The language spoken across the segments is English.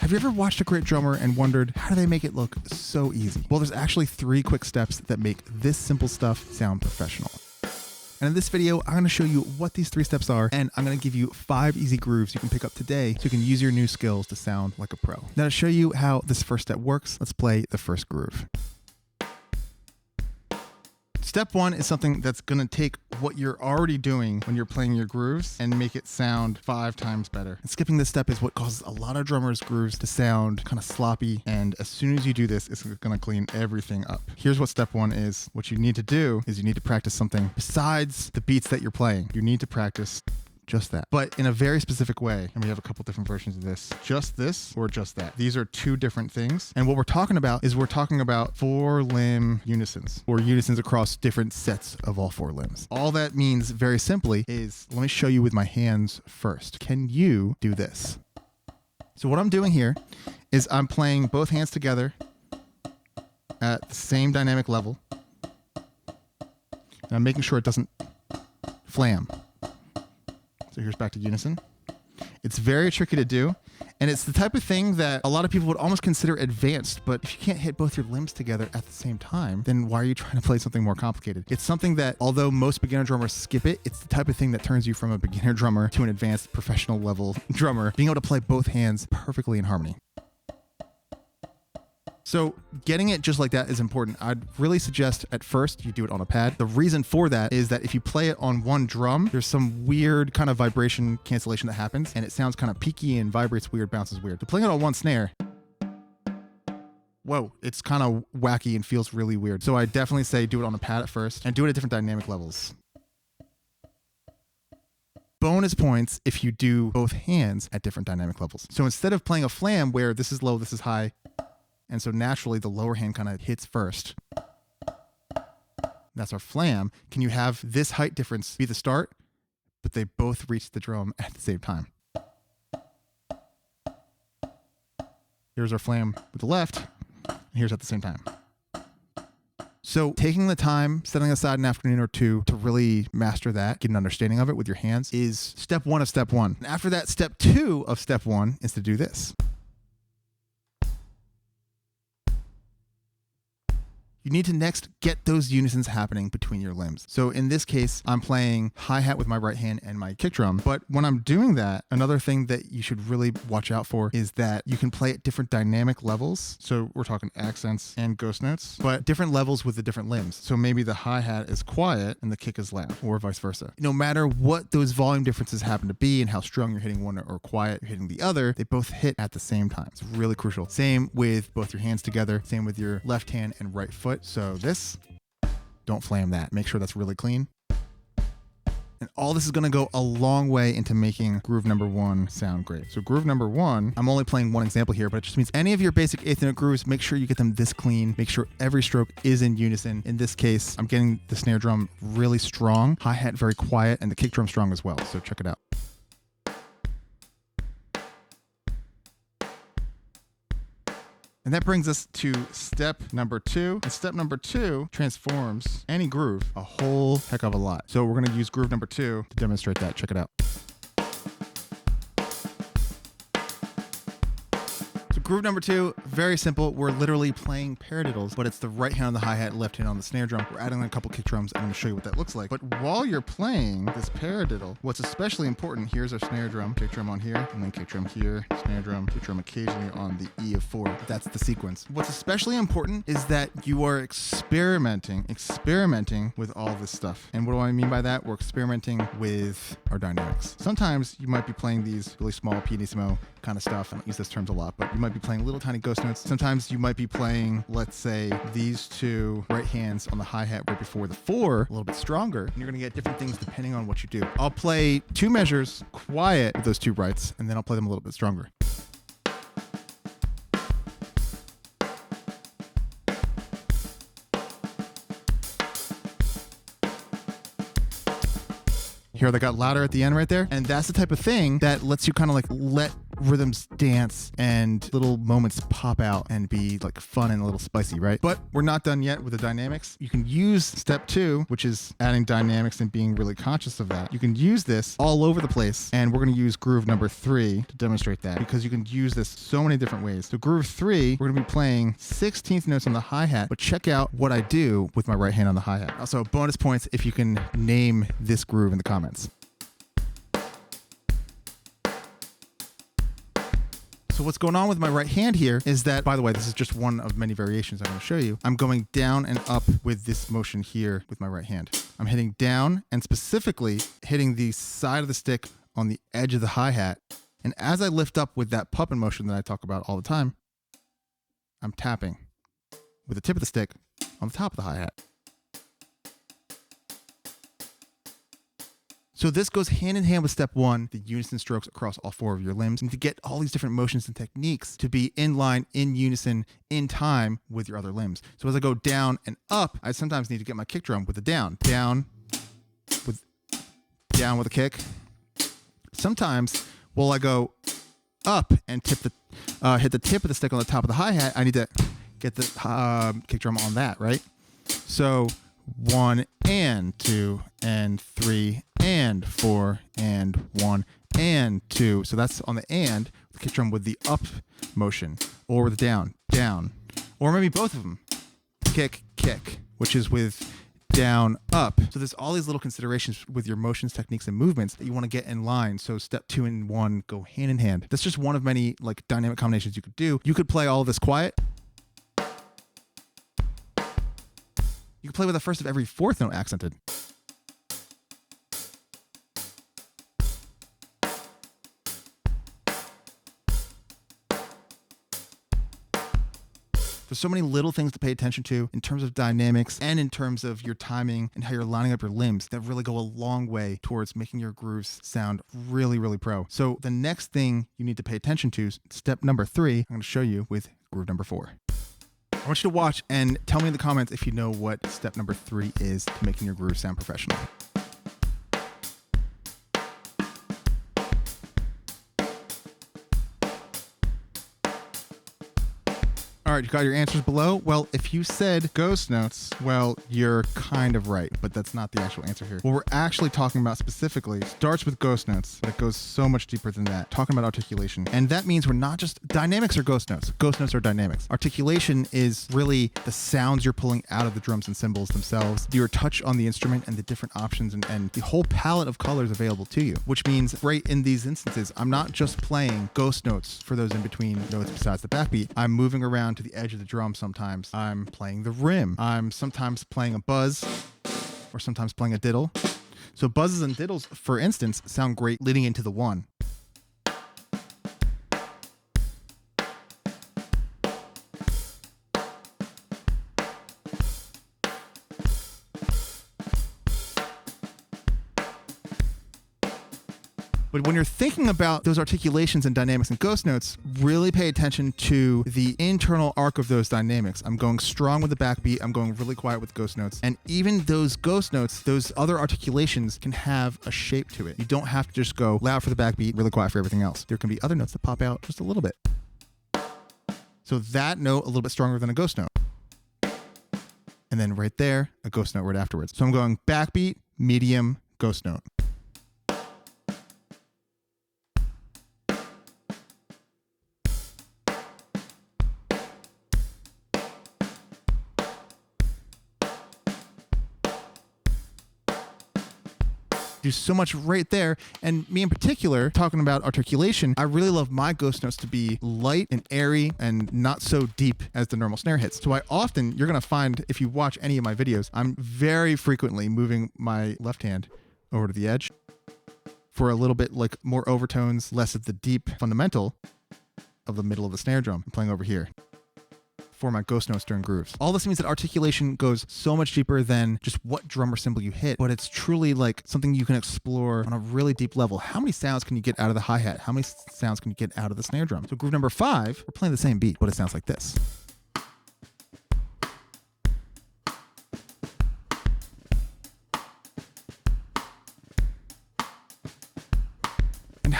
Have you ever watched a great drummer and wondered, how do they make it look so easy? Well, there's actually 3 quick steps that make this simple stuff sound professional. And in this video, I'm going to show you what these 3 steps are, and I'm going to give you 5 easy grooves you can pick up today so you can use your new skills to sound like a pro. Now, to show you how this first step works, let's play the first groove. Step 1 is something that's going to take what you're already doing when you're playing your grooves and make it sound 5 times better. And skipping this step is what causes a lot of drummers' grooves to sound kind of sloppy. And as soon as you do this, it's going to clean everything up. Here's what step 1 is. What you need to do is you need to practice something besides the beats that you're playing. You need to practice just that, but in a very specific way. And we have a couple different versions of this, just this or just that. These are 2 different things. And what we're talking about is we're talking about 4 limb unisons, or unisons across different sets of all 4 limbs. All that means very simply is, let me show you with my hands first. Can you do this? So what I'm doing here is I'm playing both hands together at the same dynamic level. And I'm making sure it doesn't flam. So here's back to unison. It's very tricky to do, and it's the type of thing that a lot of people would almost consider advanced, but if you can't hit both your limbs together at the same time, then why are you trying to play something more complicated? It's something that, although most beginner drummers skip it, it's the type of thing that turns you from a beginner drummer to an advanced professional level drummer, being able to play both hands perfectly in harmony. So getting it just like that is important. I'd really suggest at first you do it on a pad. The reason for that is that if you play it on one drum, there's some weird kind of vibration cancellation that happens, and it sounds kind of peaky and vibrates weird, bounces weird. So playing it on one snare, whoa, it's kind of wacky and feels really weird. So I definitely say do it on a pad at first and do it at different dynamic levels. Bonus points if you do both hands at different dynamic levels. So instead of playing a flam where this is low, this is high, and so naturally the lower hand kind of hits first. That's our flam. Can you have this height difference be the start, but they both reach the drum at the same time? Here's our flam with the left, and here's at the same time. So taking the time, setting aside an afternoon or 2 to really master that, get an understanding of it with your hands, is step 1 of step 1. And after that, step 2 of step 1 is to do this. You need to next get those unisons happening between your limbs. So in this case, I'm playing hi-hat with my right hand and my kick drum. But when I'm doing that, another thing that you should really watch out for is that you can play at different dynamic levels. So we're talking accents and ghost notes, but different levels with the different limbs. So maybe the hi-hat is quiet and the kick is loud, or vice versa. No matter what those volume differences happen to be and how strong you're hitting one or quiet you're hitting the other, they both hit at the same time. It's really crucial. Same with both your hands together, same with your left hand and right foot. So this, don't flam that. Make sure that's really clean. And all this is going to go a long way into making groove number 1 sound great. So groove number 1, I'm only playing one example here, but it just means any of your basic 1/8 note grooves, make sure you get them this clean. Make sure every stroke is in unison. In this case, I'm getting the snare drum really strong, hi-hat very quiet, and the kick drum strong as well. So check it out. And that brings us to step number 2. And step number 2 transforms any groove a whole heck of a lot. So we're going to use groove number 2 to demonstrate that. Check it out. Groove number 2, very simple. We're literally playing paradiddles, but it's the right hand on the hi-hat, left hand on the snare drum. We're adding in a couple kick drums. I'm going to show you what that looks like. But while you're playing this paradiddle, what's especially important, here's our snare drum, kick drum on here, and then kick drum here, snare drum, kick drum occasionally on the E of 4. That's the sequence. What's especially important is that you are experimenting with all this stuff. And what do I mean by that? We're experimenting with our dynamics. Sometimes you might be playing these really small pianissimo kind of stuff. I don't use those terms a lot, but you might be playing little tiny ghost notes. Sometimes you might be playing, let's say, these 2 right hands on the hi-hat right before the 4, a little bit stronger, and you're going to get different things depending on what you do. I'll play 2 measures quiet with those 2 rights, and then I'll play them a little bit stronger. Here, they got louder at the end right there. And that's the type of thing that lets you kind of like let rhythms dance and little moments pop out and be like fun and a little spicy, right? But we're not done yet with the dynamics. You can use step 2, which is adding dynamics and being really conscious of that. You can use this all over the place, and we're going to use groove number 3 to demonstrate that, because you can use this so many different ways. So groove 3, we're going to be playing 16th notes on the hi-hat, but check out what I do with my right hand on the hi-hat. Also, bonus points if you can name this groove in the comments. So what's going on with my right hand here is that, by the way, this is just one of many variations I'm going to show you. I'm going down and up with this motion here with my right hand. I'm hitting down and specifically hitting the side of the stick on the edge of the hi-hat. And as I lift up with that puppet motion that I talk about all the time, I'm tapping with the tip of the stick on the top of the hi-hat. So this goes hand in hand with step 1, the unison strokes across all 4 of your limbs, and to get all these different motions and techniques to be in line, in unison, in time with your other limbs. So as I go down and up, I sometimes need to get my kick drum with the down with a kick. Sometimes while I go up and hit the tip of the stick on the top of the hi-hat, I need to get the kick drum on that, right? So 1 and 2 and 3 and 4 and 1 and 2. So that's on the and, the kick drum with the up motion, or with the down, or maybe both of them. Kick, which is with down, up. So there's all these little considerations with your motions, techniques, and movements that you want to get in line. So step 2 and 1 go hand in hand. That's just one of many like dynamic combinations you could do. You could play all of this quiet. You can play with the first of every 4th note accented. There's so many little things to pay attention to in terms of dynamics and in terms of your timing and how you're lining up your limbs that really go a long way towards making your grooves sound really, really pro. So the next thing you need to pay attention to is step number 3. I'm going to show you with groove number 4. I want you to watch and tell me in the comments if you know what step number 3 is to making your groove sound professional. All right, you got your answers below? Well, if you said ghost notes, well, you're kind of right, but that's not the actual answer here. What we're actually talking about specifically starts with ghost notes, but it goes so much deeper than that, talking about articulation. And that means we're not just, dynamics are ghost notes. Ghost notes are dynamics. Articulation is really the sounds you're pulling out of the drums and cymbals themselves, your touch on the instrument and the different options and the whole palette of colors available to you, which means right in these instances, I'm not just playing ghost notes for those in between notes besides the backbeat. I'm moving around to the edge of the drum sometimes. I'm playing the rim. I'm sometimes playing a buzz or sometimes playing a diddle. So buzzes and diddles, for instance, sound great leading into the 1. But when you're thinking about those articulations and dynamics and ghost notes, really pay attention to the internal arc of those dynamics. I'm going strong with the backbeat. I'm going really quiet with ghost notes. And even those ghost notes, those other articulations can have a shape to it. You don't have to just go loud for the backbeat, really quiet for everything else. There can be other notes that pop out just a little bit. So that note a little bit stronger than a ghost note. And then right there, a ghost note right afterwards. So I'm going backbeat, medium, ghost note. Do so much right there. And me in particular, talking about articulation, I really love my ghost notes to be light and airy and not so deep as the normal snare hits. So you're going to find, if you watch any of my videos, I'm very frequently moving my left hand over to the edge for a little bit like more overtones, less of the deep fundamental of the middle of the snare drum. I'm playing over here for my ghost notes during grooves. All this means that articulation goes so much deeper than just what drum or cymbal you hit, but it's truly like something you can explore on a really deep level. How many sounds can you get out of the hi-hat? How many sounds can you get out of the snare drum? So groove number 5, we're playing the same beat, but it sounds like this.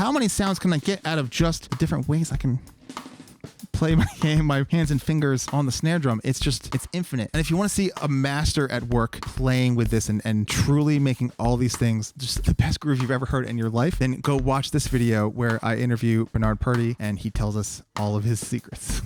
how many sounds can I get out of just the different ways I can play my hands and fingers on the snare drum. It's infinite. And if you want to see a master at work playing with this and truly making all these things just the best groove you've ever heard in your life, then go watch this video where I interview Bernard Purdy and he tells us all of his secrets.